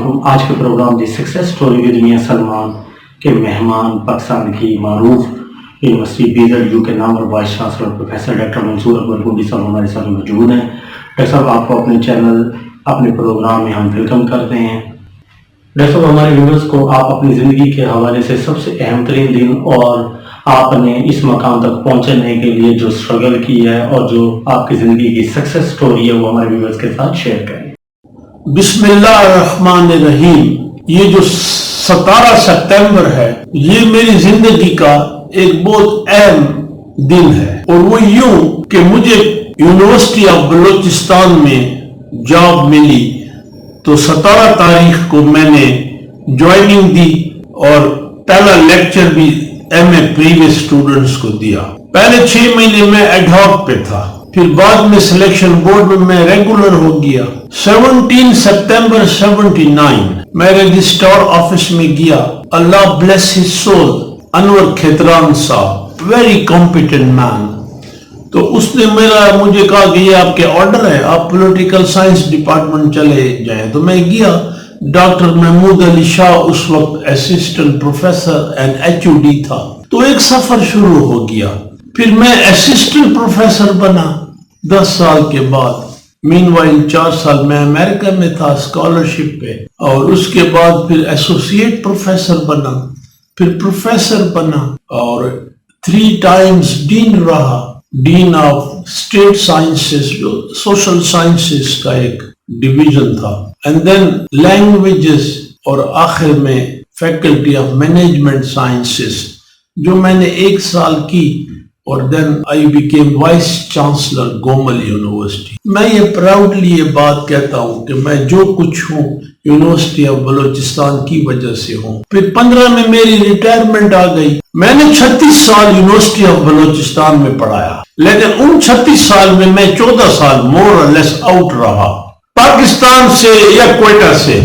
ہم آج کے programme the success story with Mian Salman کے مہمان پاکستان کی معروف یونیورسٹی BZU کے نام اور وائس چانسلر پروفیسر ڈاکٹر منصور اکبر کنڈی صاحب ہمارے ساتھ موجود ہیں۔ ڈاکٹر صاحب آپ کو اپنے چینل اپنے پروگرام میں ہم ویلکم کرتے ہیں۔ ڈاکٹر صاحب ہمارے ویورز کو آپ اپنی زندگی کے حوالے سے سب سے اہم ترین دن اور آپ نے اس مقام تک پہنچنے کے لیے جو اسٹرگل کی ہے اور جو آپ کی زندگی کی سکسیس سٹوری ہے وہ ہمارے ویورز کے ساتھ شیئر کریں۔ بسم اللہ الرحمن الرحیم۔ یہ جو 17 ستمبر ہے یہ میری زندگی کا ایک بہت اہم دن ہے، اور وہ یوں کہ مجھے یونیورسٹی آف بلوچستان میں جاب ملی تو 17 تاریخ کو میں نے جوائننگ دی اور پہلا لیکچر بھی MA پریویس اسٹوڈنٹس کو دیا۔ پہلے 6 مہینے میں ایڈ ہاک پہ تھا، پھر بعد میں سلیکشن بورڈ میں ریگولر ہو گیا۔ 17 ستمبر 79 میں رجسٹرار آفس میں گیا۔ اللہ بلیس ہز سول، انور کھیتران صاحب، ویری کمپیٹنٹ مین۔ تو اس نے مجھے کہا کہ یہ آپ کے آرڈر ہے، آپ پولیٹیکل سائنس ڈپارٹمنٹ چلے جائیں۔ تو میں گیا۔ ڈاکٹر محمود علی شاہ اس وقت اسسٹنٹ پروفیسر اینڈ HOD تھا۔ تو ایک سفر شروع ہو گیا۔ پھر میں اسسٹنٹ پروفیسر بنا 10 سال کے بعد۔ مین وائل 4 سال میں امریکہ میں تھا اسکالرشپ پہ، اور اس کے بعد پھر ایسوسیٹ پروفیسر بنا، پھر پروفیسر بنا، اور 3 ٹائمز ڈین رہا، ڈین آف اسٹیٹ سائنسز جو سوشل سائنسز کا ایک ڈویژن تھا، اینڈ دین لینگویجز، اور آخر میں فیکلٹی آف مینجمنٹ سائنسز جو میں نے 1 سال کی، اور then I became vice chancellor Gomal university. میں یہ پراؤڈلی یہ بات کہتا ہوں کہ میں جو کچھ ہوں یونیورسٹی آف بلوچستان کی وجہ سے ہوں۔ پھر 15 میں میری ریٹائرمنٹ آ گئی۔ میں نے 36 سال یونیورسٹی آف بلوچستان میں پڑھایا، لیکن ان 36 سال میں 14 سال مور اور لیس آؤٹ رہا، پاکستان سے یا کوئٹہ سے۔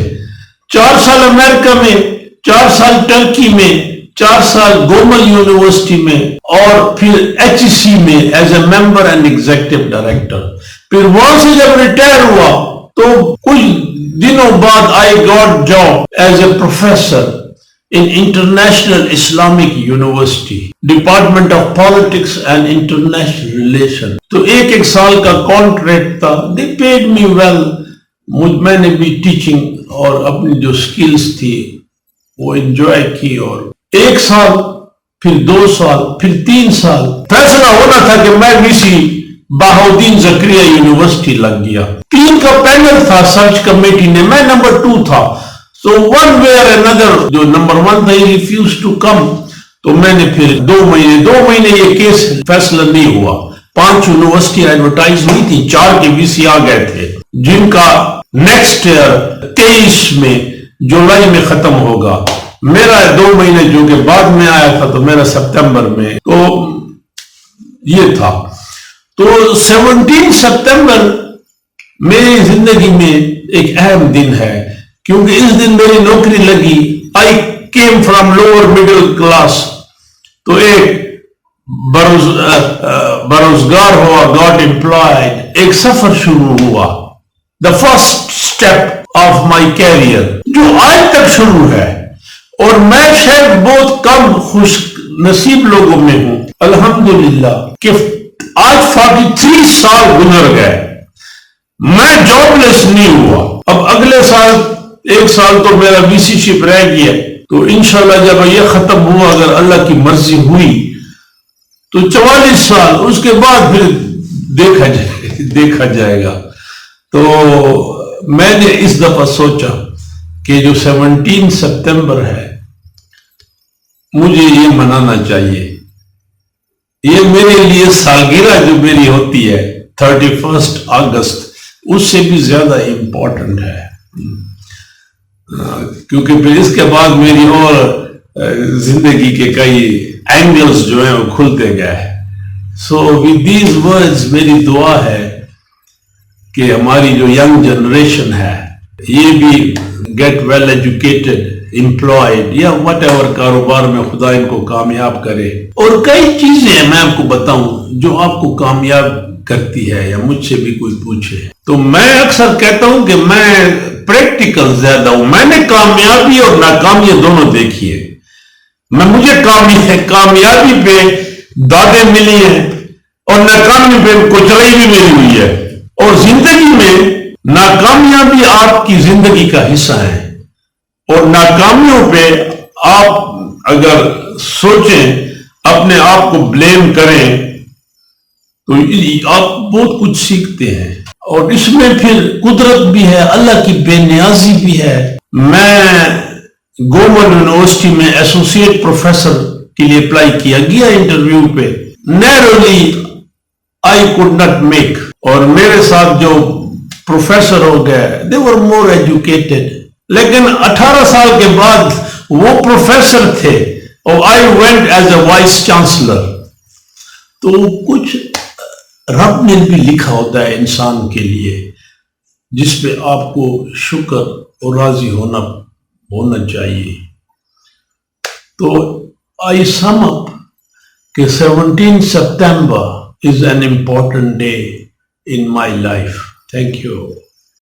4 سال امریکہ میں، 4 سال ٹرکی میں، 4 سال گومل یونیورسٹی میں، اور پھر HEC میں as a member and executive director. پھر وہاں سے جب ریٹائر ہوا تو کچھ دنوں بعد I got job as a professor in international Islamic university, department of politics and international relation. تو ایک سال کا کانٹریکٹ تھا، دے پیڈ می ویل۔ میں نے بھی ٹیچنگ اور اپنی جو سکلز تھی وہ انجوائے کی، اور 1 سال، پھر 2 سال، پھر 3 سال۔ فیصلہ ہونا تھا کہ میں VC بہاؤدین زکریا یونیورسٹی لگ گیا۔ 3 کا پینل تھا سرچ کمیٹی نے، میں نمبر 2 تھا۔ So one way or another جو نمبر 1 تھا he refused to come۔ تو میں نے پھر 2 مہینے یہ کیس فیصلہ نہیں ہوا۔ 5 یونیورسٹی ایڈورٹائز ہوئی تھی، 4 کے VC آ گئے تھے، جن کا نیکسٹ ایئر 23 میں جولائی میں ختم ہوگا۔ میرا 2 مہینے جو کہ بعد میں آیا تھا، تو میرا سپتمبر میں۔ تو یہ تھا۔ تو 17 ستمبر میری زندگی میں ایک اہم دن ہے، کیونکہ اس دن میری نوکری لگی۔ I came from lower middle class، تو ایک بروزگار ہوا، got employed، ایک سفر شروع ہوا۔ The first step of my career جو آج تک شروع ہے، اور میں شاید بہت کم خوش نصیب لوگوں میں ہوں الحمدللہ کہ آج 43 سال گزر گئے، میں جاب لیس نہیں ہوا۔ اب اگلے سال 1 سال تو میرا VC شپ رہ گیا، تو انشاءاللہ جب یہ ختم ہوا، اگر اللہ کی مرضی ہوئی تو 44 سال، اس کے بعد پھر دیکھا جائے گا۔ تو میں نے اس دفعہ سوچا کہ جو 17 ستمبر ہے مجھے یہ منانا چاہیے۔ یہ میرے لیے سالگرہ جو میری ہوتی ہے 31 اگست، اس سے بھی زیادہ امپورٹنٹ ہے، کیونکہ پھر اس کے بعد میری اور زندگی کے کئی اینگلز جو ہیں وہ کھلتے گئے۔ سو with these words میری دعا ہے کہ ہماری جو ینگ جنریشن ہے یہ بھی گیٹ ویل ایجوکیٹڈ، امپلائڈ، یا وٹ ایور کاروبار میں خدا ان کو کامیاب کرے۔ اور کئی چیزیں میں آپ کو بتاؤں جو آپ کو کامیاب کرتی ہے یا مجھ سے بھی کوئی پوچھے تو میں اکثر کہتا ہوں کہ میں پریکٹیکل زیادہ ہوں. میں نے کامیابی اور ناکامی دونوں دیکھی ہے. مجھے کامیابی پہ دادیں ملی ہیں اور ناکامی پہ کچرائی بھی ملی ہوئی ہے. اور زندگی میں ناکامیاں بھی آپ کی زندگی کا حصہ ہیں اور ناکامیوں پہ آپ اگر سوچیں اپنے آپ کو بلیم کریں تو آپ بہت کچھ سیکھتے ہیں. اور اس میں پھر قدرت بھی ہے, اللہ کی بے نیازی بھی ہے. میں گورنمنٹ یونیورسٹی میں ایسوسیٹ پروفیسر کے لیے اپلائی کیا گیا انٹرویو پہ. نیرولی آئی کوڈ ناٹ میک. اور میرے ساتھ جو پروفیسر ہو گئے they were more educated. لیکن 18 سال کے بعد وہ پروفیسر تھے اور I went as a vice chancellor. تو کچھ رب نے بھی لکھا ہوتا ہے انسان کے لیے جس پہ آپ کو شکر اور راضی ہونا چاہیے. تو آئی سم اپ کہ 17 September is an important day in my life. Thank you.